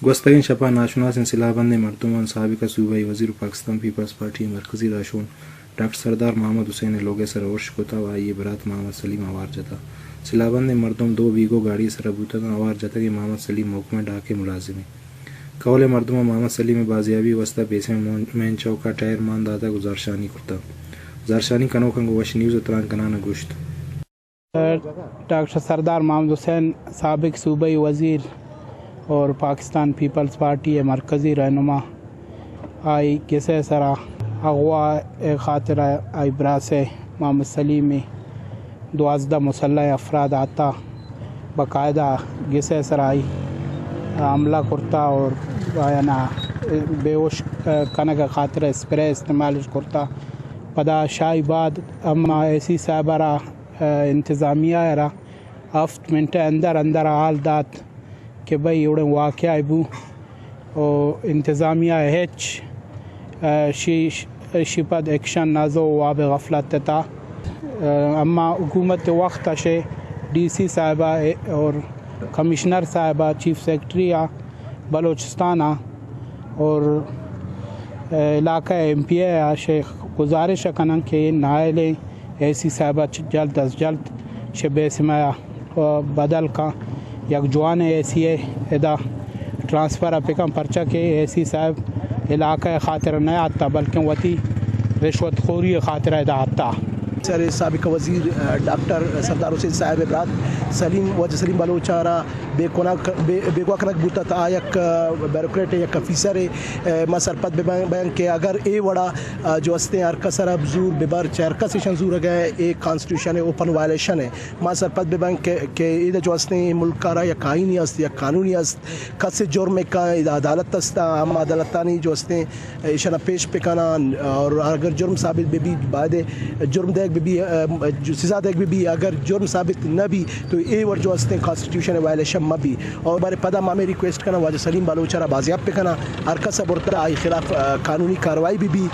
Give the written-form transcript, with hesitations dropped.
گستگین شپا ناشناس انصلاح بند مردمان سابق صوبائی وزیر پاکستان پیپلز پارٹی مرکزی داشون ڈاکٹر سردار محمد حسین لوگے سر ورش کوتا و آئیے برات محمد سلیم آوار جتا صلاح بند مردم دو بیگو گاڑی سر بوتا آوار جتا کہ محمد سلیم محکمہ ڈاکے ملازمی قول مردمہ محمد سلیم بازیابی وسطہ پیسے مین چوکا ٹائر مان دادا گزارشانی کرتا گزارشانی کنو کنگو وش نیوز اتران کنانا گوشت ڈاکٹر سردار محمد حسین سابق صوبائی وزیر اور پاکستان پیپلز پارٹی مرکزی رہنما آئی کسے سرا اغوا خاطر آئی براسے محمد سلیمی 12 مسلح افراد آتا باقاعدہ گسے سرائی حملہ کرتا اور نا بے ہوش کنگ خاطر اسپرے استعمال کرتا پدا شاہی بعد اما ایسی صاحبہ انتظامیہ را ہفت منٹ اندر حال دات کہ بھائی اڑے واقعہ بو اور انتظامیہ شپد ایکشن نازو واب غفلت تا اما حکومت وقت شے ڈی سی صاحبہ اور کمشنر صاحبہ چیف سیکرٹری بلوچستان اور علاقہ ایم پی اے شیخ گزارش کنن کہ نائل ایسی صاحبہ جلد از جلد شبہ سمایا بدل کا یک جوان ایسی ادا ٹرانسفر اپکم پرچہ کے ایسی صاحب علاقہ خاطر نہیں آتا بلکہ وتی رشوت خوری خاطر ادا آتا سر سابق وزیر ڈاکٹر سردار حسین صاحب برات سلیم وجہ سلیم بلوچارا بے گوا کنک بوتا تا یک بیروکریٹ یک افیسر ما سرپت بیان کہ اگر اے وڑا جو ہستے ارکا سرب زور ببر چرکا سیشن زور گئے ایک کانسٹیٹیوشن ہے اوپن وائلیشن ہے ما سرپت بیان کہ اے جو ہستے ملک کارا یا آئینی است یا قانونی است کس جرم کا عدالت است ہم عدالتانی جو ہستے ایشنا پیش پکانا اور اگر جرم ثابت بھی بعد جرم دیکھ بھی سزا دیکھ بھی اگر جرم ثابت نہ بھی تو اے ور جو ہستے کانسٹیٹیوشن وائلیشن میں بھی اور بارے پدا میں ریکویسٹ کرنا واجہ سلیم بلوچارا بازیاب پہ کرنا ارکا سا برتر آئی خلاف قانونی کاروائی بھی